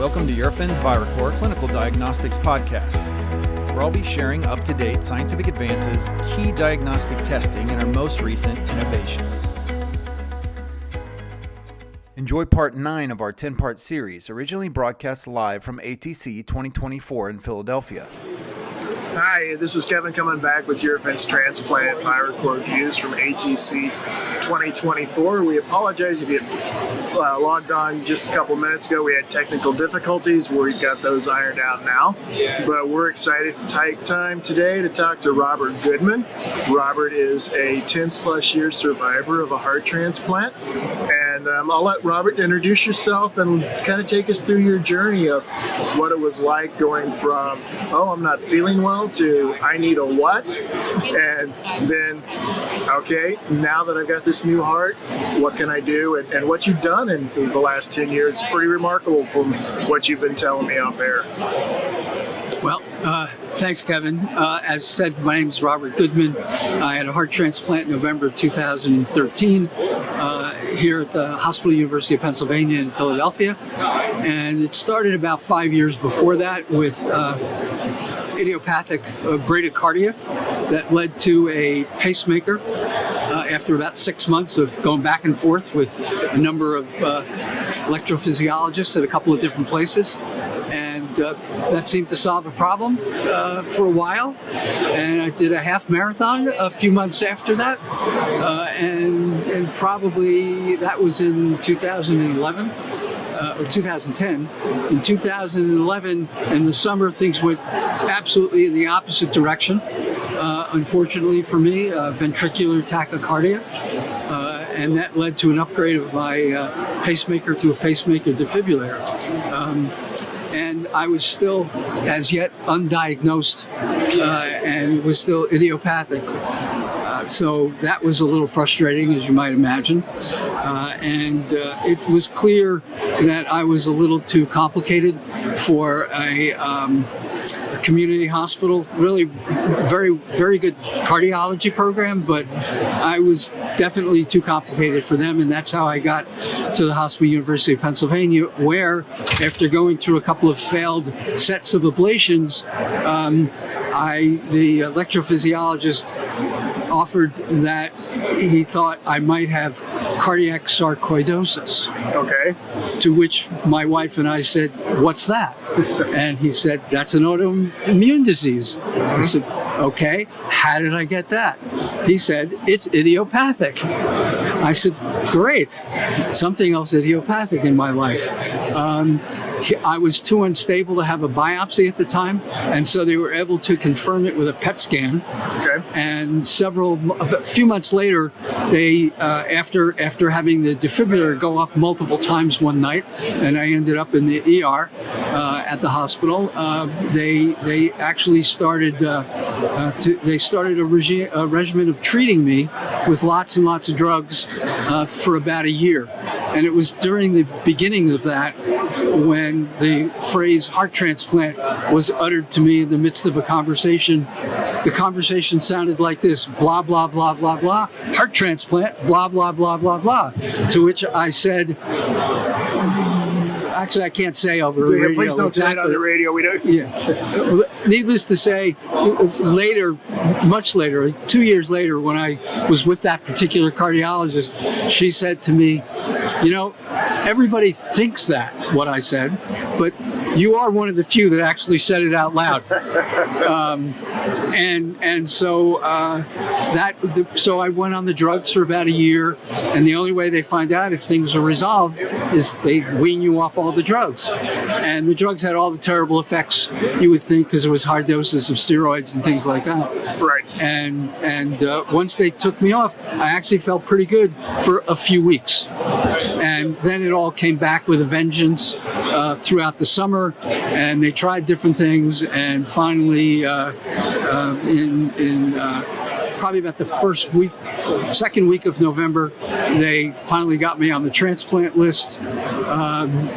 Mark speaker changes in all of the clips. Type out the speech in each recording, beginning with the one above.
Speaker 1: Welcome to Eurofins Viracor Clinical Diagnostics Podcast, where I'll be sharing up-to-date scientific advances, key diagnostic testing, and our most recent innovations. Enjoy part 9 of our 10-part series, originally broadcast live from ATC24 in Philadelphia.
Speaker 2: Hi, this is Kevin coming back with Eurofins Transplant Viracor reviews from ATC24. We apologize if you logged on just a couple minutes ago. We had technical difficulties. We've got those ironed out now. But we're excited to take time today to talk to Robert Goodman. Robert is a 10-plus year survivor of a heart transplant. And I'll let Robert introduce yourself and kind of take us through your journey of what it was like going from, oh, I'm not feeling well, to I need a what? And then, okay, now that I've got this new heart, what can I do? And what you've done in the last 10 years is pretty remarkable from what you've been telling me off air.
Speaker 3: Well, thanks, Kevin. As said, my name is Robert Goodman. I had a heart transplant in November of 2013 here at the Hospital University of Pennsylvania in Philadelphia. And it started about 5 years before that with idiopathic bradycardia that led to a pacemaker after about 6 months of going back and forth with a number of electrophysiologists at a couple of different places. And that seemed to solve a problem for a while. And I did a half marathon a few months after that. And probably that was in 2011. Or 2010. In 2011, in the summer, things went absolutely in the opposite direction. Unfortunately for me, ventricular tachycardia. And that led to an upgrade of my pacemaker to a pacemaker defibrillator. And I was still, as yet, undiagnosed and was still idiopathic. So that was a little frustrating, as you might imagine. And it was clear that I was a little too complicated for a community hospital. Really very, very good cardiology program, but I was definitely too complicated for them. And that's how I got to the Hospital University of Pennsylvania, where after going through a couple of failed sets of ablations, the electrophysiologist offered that he thought I might have cardiac sarcoidosis.
Speaker 2: Okay.
Speaker 3: To which my wife and I said, "What's that?" And he said, "That's an autoimmune disease." I said, "Okay, how did I get that?" He said, "It's idiopathic." I said, "Great, something else idiopathic in my life." I was too unstable to have a biopsy at the time, and so they were able to confirm it with a PET scan.
Speaker 2: Okay.
Speaker 3: And a few months later, they after having the defibrillator go off multiple times one night, and I ended up in the ER at the hospital. They actually started a regimen of treating me with lots and lots of drugs for about a year. And it was during the beginning of that when the phrase heart transplant was uttered to me in the midst of a conversation. The conversation sounded like this: blah, blah, blah, blah, blah, heart transplant, blah, blah, blah, blah, blah. To which I said, actually, I can't say over the radio.
Speaker 2: Please don't say it on the radio. We don't.
Speaker 3: Yeah. Needless to say, later, much later, 2 years later, when I was with that particular cardiologist, she said to me, "You know, everybody thinks that, what I said, but you are one of the few that actually said it out loud." So I went on the drugs for about a year, and the only way they find out if things are resolved is they wean you off all the drugs. And the drugs had all the terrible effects you would think, because it was high doses of steroids and things like that.
Speaker 2: Right.
Speaker 3: And once they took me off, I actually felt pretty good for a few weeks. And then it all came back with a vengeance throughout the summer, and they tried different things, and finally in probably about the second week of November, they finally got me on the transplant list.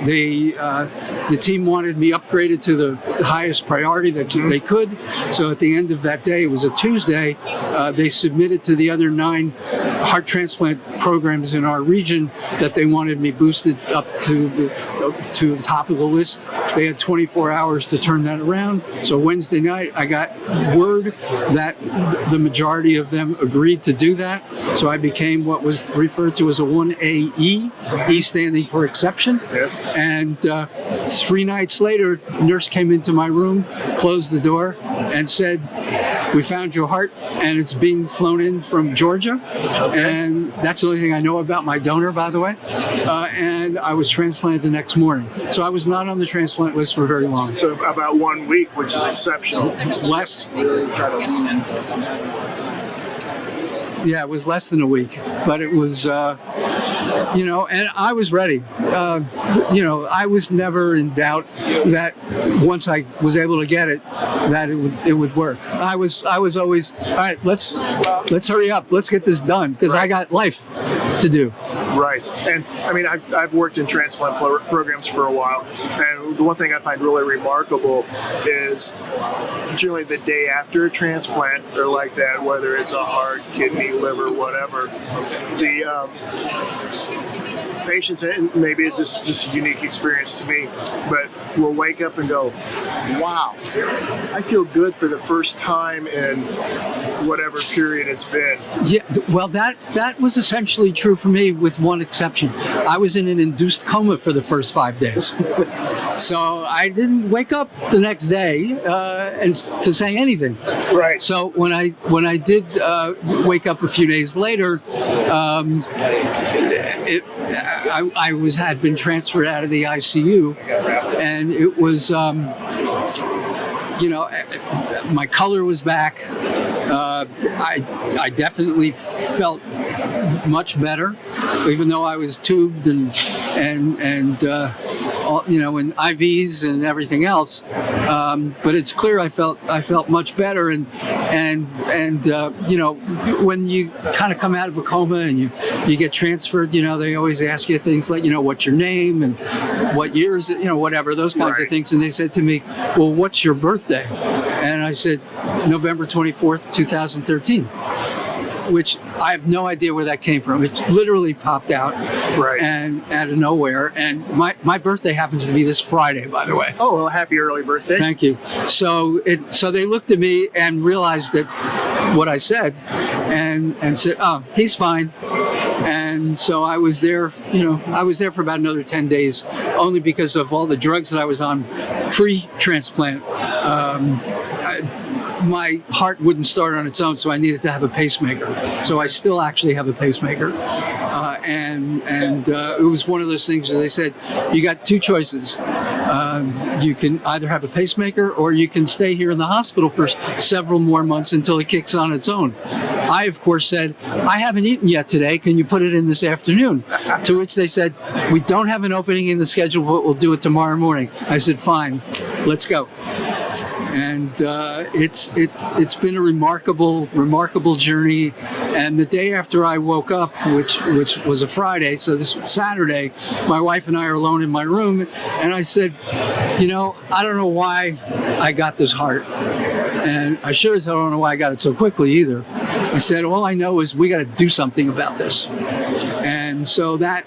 Speaker 3: The team wanted me upgraded to the highest priority that they could. So at the end of that day, it was a Tuesday, they submitted to the other 9 heart transplant programs in our region that they wanted me boosted up to the top of the list. They had 24 hours to turn that around. So Wednesday night, I got word that the majority of them agreed to do that. So I became what was referred to as a 1AE, E standing for exception.
Speaker 2: Yes.
Speaker 3: And 3 nights later, a nurse came into my room, closed the door, and said, "We found your heart, and it's being flown in from Georgia."
Speaker 2: Okay.
Speaker 3: And that's the only thing I know about my donor, by the way. And I was transplanted the next morning. So I was not on the transplant list for very long.
Speaker 2: So about 1 week, which is exceptional.
Speaker 3: Less. Yeah, it was less than a week, but it was, and I was ready. I was never in doubt that once I was able to get it, that it would work. I was always, all right, let's hurry up, let's get this done, because I got life to do.
Speaker 2: Right. And I mean, I've worked in transplant programs for a while, and the one thing I find really remarkable is generally the day after a transplant or like that, whether it's a heart, kidney, liver, whatever, the patients, and maybe it's just a unique experience to me, but will wake up and go, wow, I feel good for the first time in whatever period it's been.
Speaker 3: Yeah, well, that was essentially true for me, with one exception. I was in an induced coma for the first 5 days. So I didn't wake up the next day and to say anything.
Speaker 2: Right.
Speaker 3: So when I did wake up a few days later, I had been transferred out of the ICU, and it was, my color was back. I definitely felt much better, even though I was tubed and IVs and everything else. But it's clear I felt much better, and when you kind of come out of a coma and you get transferred, they always ask you things like, what's your name and what year is it, whatever, those kinds of things. And they said to me, well, what's your birthday? And I said, November 24th, 2013. Which I have no idea where that came from. It literally popped out, and out of nowhere. And my birthday happens to be this Friday, by the way.
Speaker 2: Oh, well, happy early birthday!
Speaker 3: Thank you. So they looked at me and realized that what I said, and said, "Oh, he's fine." And so I was there. I was there for about another 10 days, only because of all the drugs that I was on pre-transplant. My heart wouldn't start on its own, so I needed to have a pacemaker. So I still actually have a pacemaker, and it was one of those things that they said, you got 2 choices. You can either have a pacemaker, or you can stay here in the hospital for several more months until it kicks on its own. I, of course, said, I haven't eaten yet today. Can you put it in this afternoon? To which they said, we don't have an opening in the schedule, but we'll do it tomorrow morning. I said, fine, let's go. And it's been a remarkable journey. And the day after I woke up, which was a Friday, so this was Saturday, my wife and I are alone in my room, and I said, I don't know why I got this heart, and I sure as hell don't know why I got it so quickly either. I said, all I know is we got to do something about this. And so that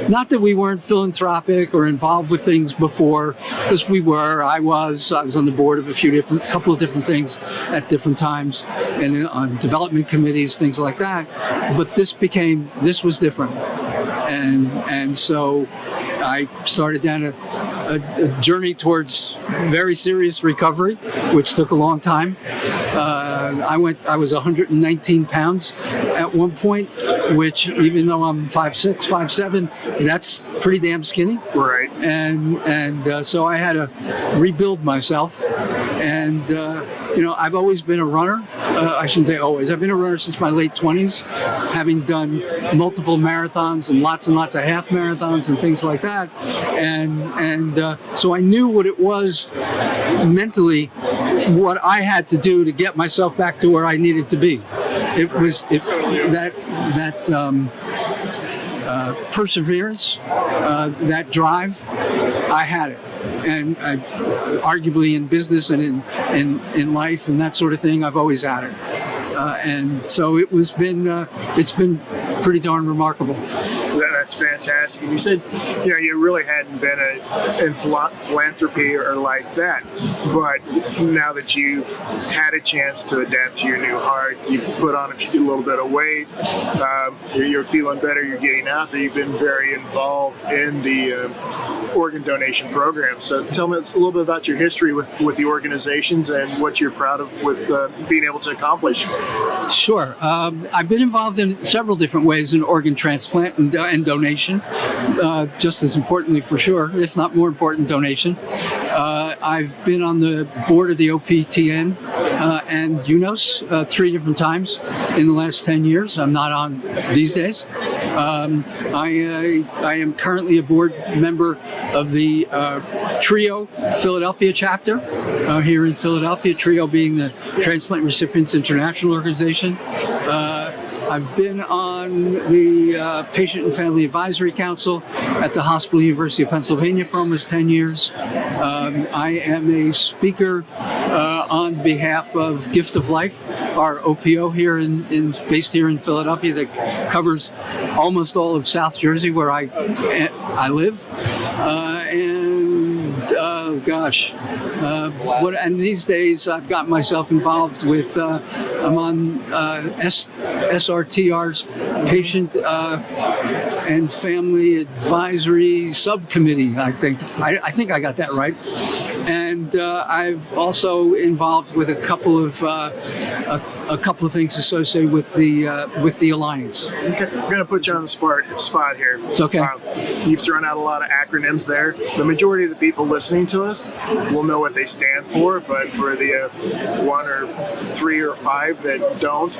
Speaker 3: not that we weren't philanthropic or involved with things before, because we were. I was on the board of a couple of different things at different times, and on development committees, things like that. But this was different, and so I started down a journey towards very serious recovery, which took a long time. I was 119 pounds at one point, which, even though I'm 5'6", 5'7", that's pretty damn skinny.
Speaker 2: Right.
Speaker 3: And so I had to rebuild myself. And I've always been a runner. I shouldn't say always. I've been a runner since my late 20s, having done multiple marathons and lots of half marathons and things like that. And so I knew what it was mentally what I had to do to get myself back to where I needed to be. It was perseverance, that drive. I had it, and arguably in business and in life and that sort of thing, I've always had it. And so it's been pretty darn remarkable.
Speaker 2: That's fantastic. And you said, you really hadn't been in philanthropy or like that, but now that you've had a chance to adapt to your new heart, you've put on a little bit of weight, you're feeling better, you're getting out there, you've been very involved in the organ donation program. So tell me a little bit about your history with the organizations and what you're proud of with being able to accomplish.
Speaker 3: Sure. I've been involved in several different ways in organ transplant and donation, just as importantly for sure, if not more important, donation. I've been on the board of the OPTN and UNOS 3 different times in the last 10 years. I'm not on these days. I am currently a board member of the TRIO Philadelphia chapter here in Philadelphia, TRIO being the Transplant Recipients International Organization. I've been on the Patient and Family Advisory Council at the Hospital University of Pennsylvania for almost 10 years. I am a speaker on behalf of Gift of Life, our OPO here based here in Philadelphia that covers almost all of South Jersey where I live. And these days I've got myself involved with, I'm on SRTR's Patient and Family Advisory Subcommittee, I think. I think I got that right. And I've also involved with a couple of things associated with the Alliance.
Speaker 2: Okay. I'm going to put you on the spot here.
Speaker 3: It's okay.
Speaker 2: You've thrown out a lot of acronyms there. The majority of the people listening to us will know what they stand for, but for the 1 or 3 or 5 that don't,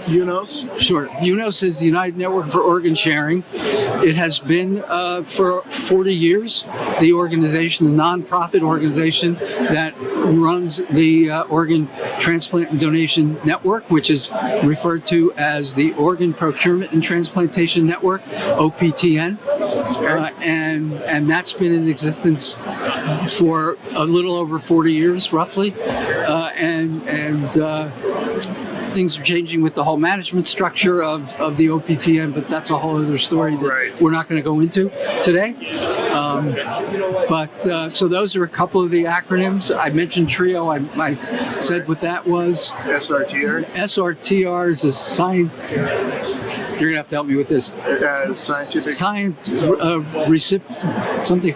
Speaker 2: UNOS?
Speaker 3: Sure. UNOS is the United Network for Organ Sharing. It has been for 40 years the organization, the nonprofit organization that runs the Organ Transplant and Donation Network, which is referred to as the Organ Procurement and Transplantation Network, OPTN. And that's been in existence for a little over 40 years, roughly. Things are changing with the whole management structure of the OPTN, but that's a whole other story that we're not going to go into today. So those are a couple of the acronyms. I mentioned TRIO. I said what that was.
Speaker 2: SRTR?
Speaker 3: SRTR is a sign. You're going to have to help me with this.
Speaker 2: Scientific.
Speaker 3: Something.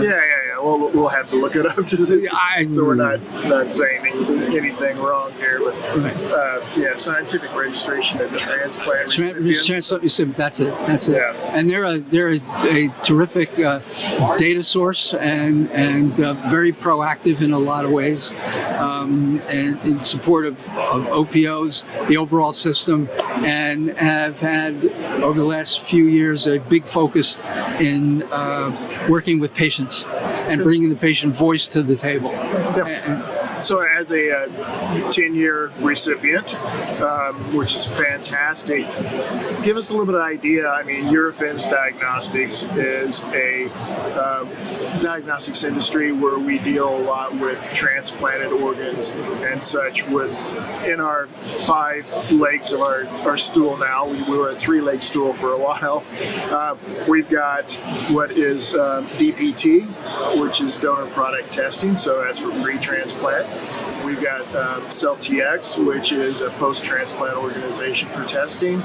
Speaker 2: Yeah. We'll have to look it up to see. So we're not saying anything wrong here. But scientific registration of transplant recipients.
Speaker 3: That's it. Yeah. And they're a terrific data source and very proactive in a lot of ways, and in support of OPOs, the overall system, and have had over the last few years a big focus in working with patients and bringing the patient voice to the table.
Speaker 2: So as a 10-year recipient, which is fantastic, give us a little bit of idea. I mean, Eurofins Diagnostics is a diagnostics industry where we deal a lot with transplanted organs and such. In our 5 legs of our stool now, we were a 3-leg stool for a while. We've got what is DPT, which is donor product testing, so that's for pre-transplant. We've got CellTX, which is a post-transplant organization for testing.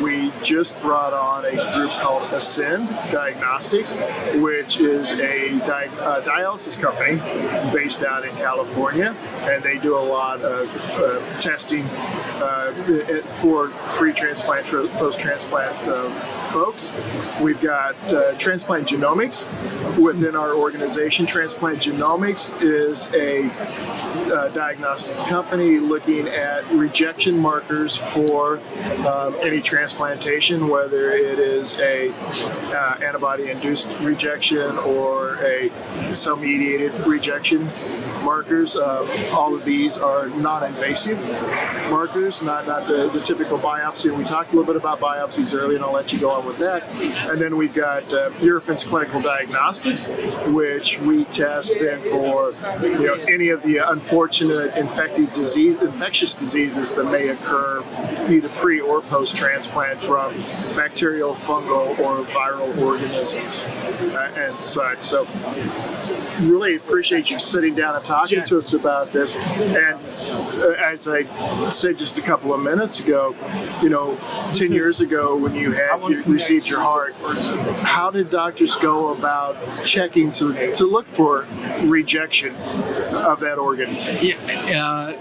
Speaker 2: We just brought on a group called Ascend Diagnostics, which is a dialysis company based out in California, and they do a lot of testing for pre-transplant, post-transplant folks. We've got Transplant Genomics within our organization. Transplant Genomics is a diagnostics company looking at rejection markers for any transplantation transplantation, whether it is a antibody-induced rejection or a cell-mediated rejection markers. All of these are non-invasive markers, not the typical biopsy. We talked a little bit about biopsies earlier, and I'll let you go on with that. And then we've got Eurofins Clinical Diagnostics, which we test then for any of the unfortunate infectious diseases that may occur either pre or post transplant from bacterial, fungal, or viral organisms and such. So really appreciate you sitting down and talking to us about this. And as I said just a couple of minutes ago, 10 years ago when you received your heart, how did doctors go about checking to look for rejection of that organ?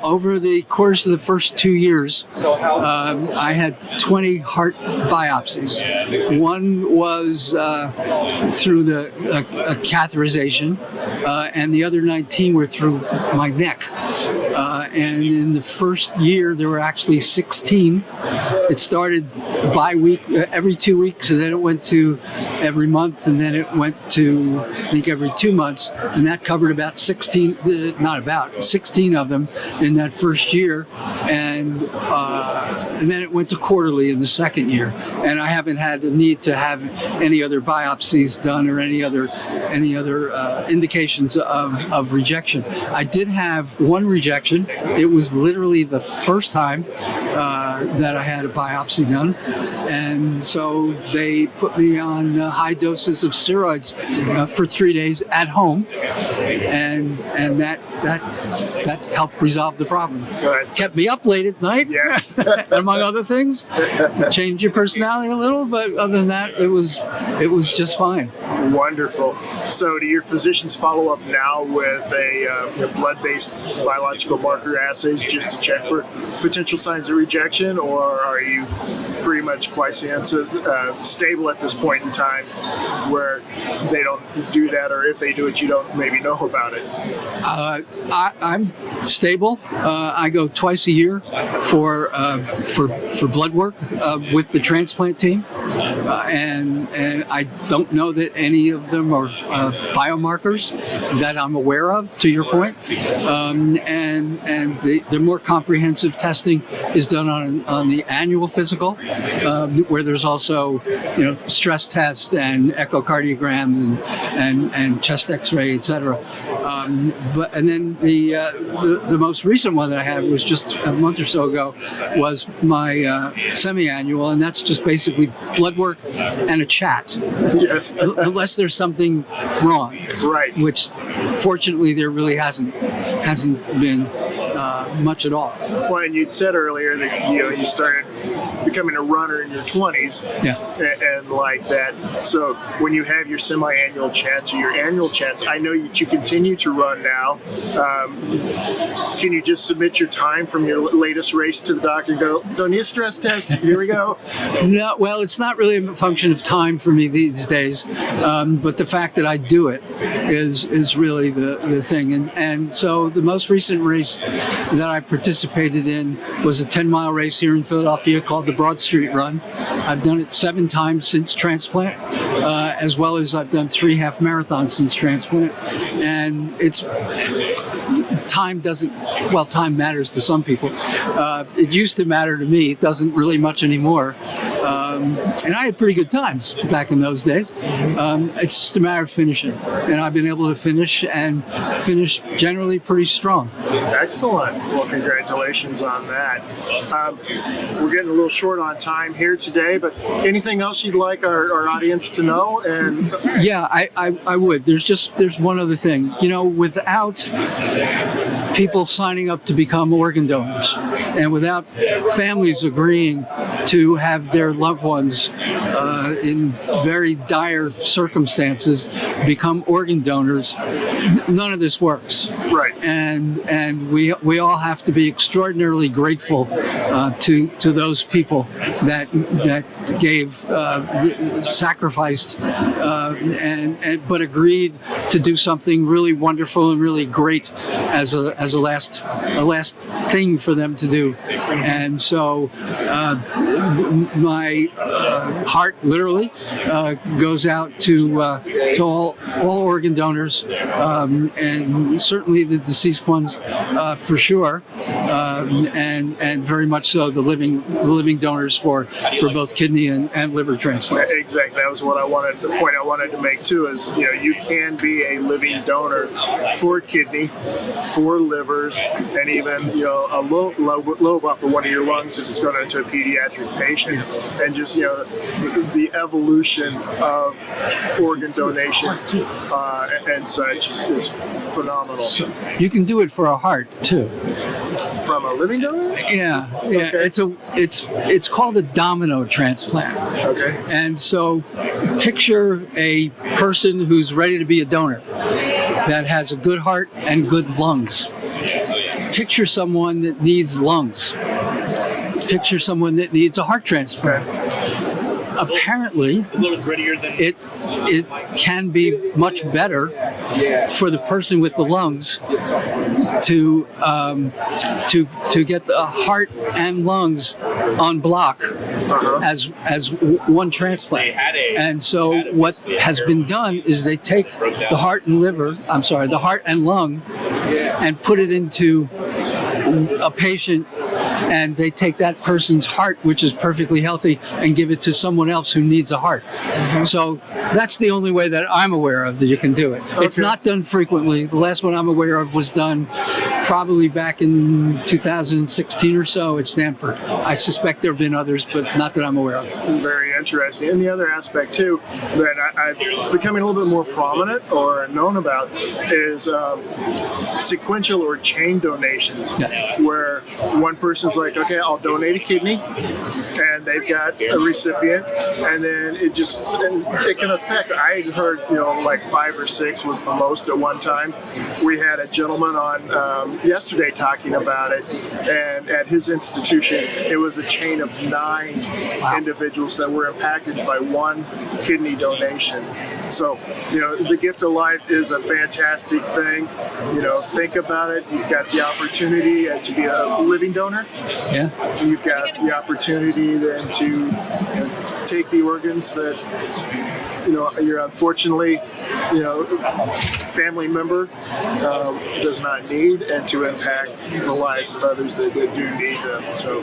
Speaker 3: Over the course of the first 2 years, I had 20 heart biopsies. One was through a catheterization, and the other 19 were through my neck. And in the first year, there were actually 16. It started bi-week, every 2 weeks, and then it went to every month, and then it went to, I think, every 2 months. And that covered about 16 of them in that first year. And then it went to quarterly in the second year. And I haven't had the need to have any other biopsies done or any other indications of rejection. I did have one rejection. It was literally the first time that I had a biopsy done, and so they put me on high doses of steroids for 3 days at home, and that helped resolve the problem. Kept me up late at night,
Speaker 2: yes.
Speaker 3: among other things. Changed your personality a little, but other than that, it was just fine.
Speaker 2: Wonderful. So do your physicians follow up now with a blood-based biological marker assays just to check for potential signs of rejection, or are you pretty much quite stable at this point in time where they don't do that, or if they do it, you don't maybe know about it?
Speaker 3: I'm stable. I go twice a year for blood work with the transplant team, and I don't know that any of them are biomarkers that I'm aware of, to your point. And the more comprehensive testing is done on the annual physical, where there's also stress tests and echocardiograms and chest X-ray, etc. And then the most recent one that I had was just a month or so ago, was my semi-annual, and that's just basically blood work and a chat.
Speaker 2: Yes.
Speaker 3: Unless there's something wrong,
Speaker 2: right?
Speaker 3: Which fortunately there really hasn't been much at all.
Speaker 2: Well, and you'd said earlier that you started becoming a runner in your 20s, and like that. So when you have your semi-annual chats or your annual chats, I know that you continue to run now. Can you just submit your time from your latest race to the doctor and go, don't need a stress test, here we go?
Speaker 3: No, well, it's not really a function of time for me these days, but the fact that I do it is really the thing. And so the most recent race that I participated in was a 10-mile race here in Philadelphia called the Broad Street Run. I've done it 7 times since transplant, as well as I've done 3 half marathons since transplant. And time matters to some people. It used to matter to me. It doesn't really much anymore. And I had pretty good times back in those days. It's just a matter of finishing. And I've been able to finish generally pretty strong.
Speaker 2: Excellent. Well, congratulations on that. We're getting a little short on time here today, but anything else you'd like our audience to know? And
Speaker 3: yeah, I would. There's one other thing. Without people signing up to become organ donors, and without families agreeing to have their loved ones in very dire circumstances become organ donors, none of this works.
Speaker 2: Right.
Speaker 3: And we all have to be extraordinarily grateful to those people that gave, sacrificed, but agreed to do something really wonderful and really great as a last thing for them to do. And so my heart literally goes out to all organ donors, and certainly the deceased ones for sure, and very much so the living donors for both kidney and liver transplants.
Speaker 2: Exactly. That was what the point I wanted to make too. Is you can be a living donor for kidney, for livers, and even a lobe for one of your lungs if it's going into a pediatric patient. And just the evolution of organ donation and such is phenomenal.
Speaker 3: So you can do it for a heart too.
Speaker 2: From a living donor?
Speaker 3: Yeah.
Speaker 2: Okay.
Speaker 3: It's called a domino transplant.
Speaker 2: Okay.
Speaker 3: And so picture a person who's ready to be a donor that has a good heart and good lungs. Picture someone that needs lungs. Picture someone that needs a heart transplant.
Speaker 2: Okay.
Speaker 3: Apparently,
Speaker 4: a little grittier than
Speaker 3: it can be much better for the person with the lungs to get the heart and lungs on block as one transplant. And so what has been done is they take the heart and lung, and put it into a patient, and they take that person's heart, which is perfectly healthy, and give it to someone else who needs a heart. So that's the only way that I'm aware of that you can do it. Okay. It's not done frequently. The last one I'm aware of was done probably back in 2016 or so at Stanford. I suspect there have been others, but not that I'm aware of.
Speaker 2: Very interesting. And the other aspect too that it's becoming a little bit more prominent or known about is sequential or chain donations, where one person's like, okay, I'll donate a kidney, and they've got a recipient, and then it can affect. I heard like 5 or 6 was the most at one time. We had a gentleman on yesterday talking about it, and at his institution it was a chain of 9 individuals that were impacted by one kidney donation. So the gift of life is a fantastic thing. Think about it. You've got the opportunity to be a living donor.
Speaker 3: Yeah.
Speaker 2: You've got the opportunity then to take the organs that you're unfortunately family member does not need, and to impact the lives of others that do need them. So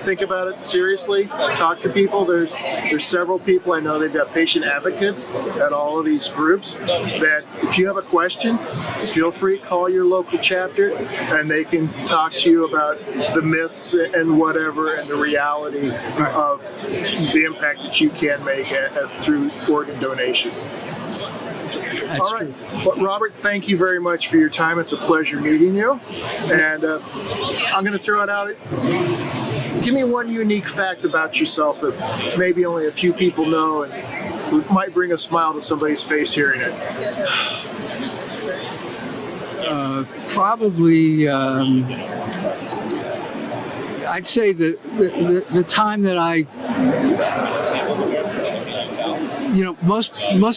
Speaker 2: think about it seriously. Talk to people. There's several people I know. They've got patient advocates at all of these groups that if you have a question, feel free to call your local chapter, and they can talk to you about the myths and whatever, and the reality of the impact that you can make through organ donation.
Speaker 3: That's
Speaker 2: all right. Well, Robert, thank you very much for your time. It's a pleasure meeting you. And I'm going to throw it out. Give me one unique fact about yourself that maybe only a few people know and might bring a smile to somebody's face hearing it.
Speaker 3: Probably, I'd say the time that I, most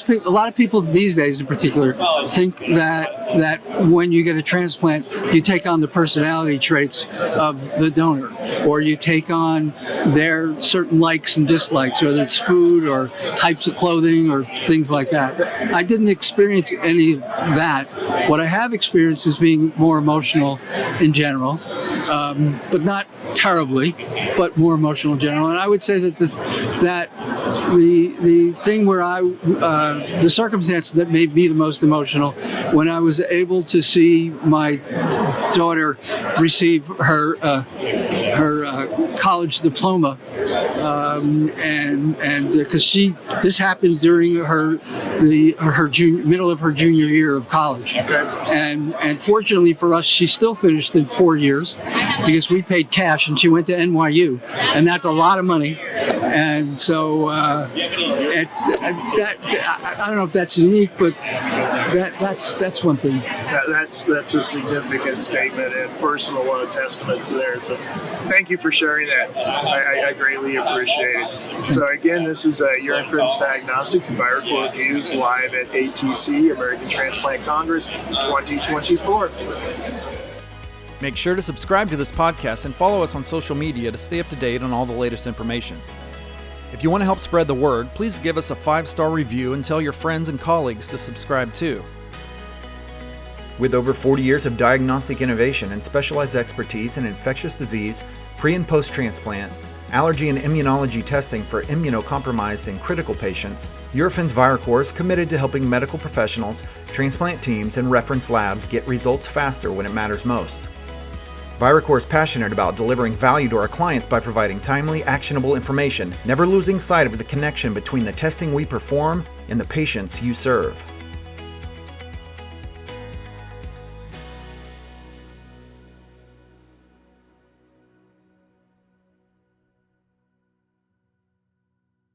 Speaker 3: people, a lot of people these days in particular, think that when you get a transplant, you take on the personality traits of the donor, or you take on their certain likes and dislikes, whether it's food or types of clothing or things like that. I didn't experience any of that. What I have experienced is being more emotional in general, but not terribly, but more emotional in general. And I would say that the thing where the circumstance that made me the most emotional, when I was able to see my daughter receive her college diploma, and because this happened during middle of her junior year of college, and fortunately for us, she still finished in 4 years because we paid cash, and she went to NYU, and that's a lot of money. And so I don't know if that's unique, but that's one thing.
Speaker 2: That's a significant statement and personal testaments there. So thank you for sharing that. I greatly appreciate it. So again, this is Urine Friends Diagnostics Viracor Reviews live at ATC, American Transplant Congress 2024.
Speaker 1: Make sure to subscribe to this podcast and follow us on social media to stay up to date on all the latest information. If you want to help spread the word, please give us a 5-star review and tell your friends and colleagues to subscribe too. With over 40 years of diagnostic innovation and specialized expertise in infectious disease, pre- and post-transplant, allergy and immunology testing for immunocompromised and critical patients, Eurofins Viracor is committed to helping medical professionals, transplant teams, and reference labs get results faster when it matters most. Viracor is passionate about delivering value to our clients by providing timely, actionable information, never losing sight of the connection between the testing we perform and the patients you serve.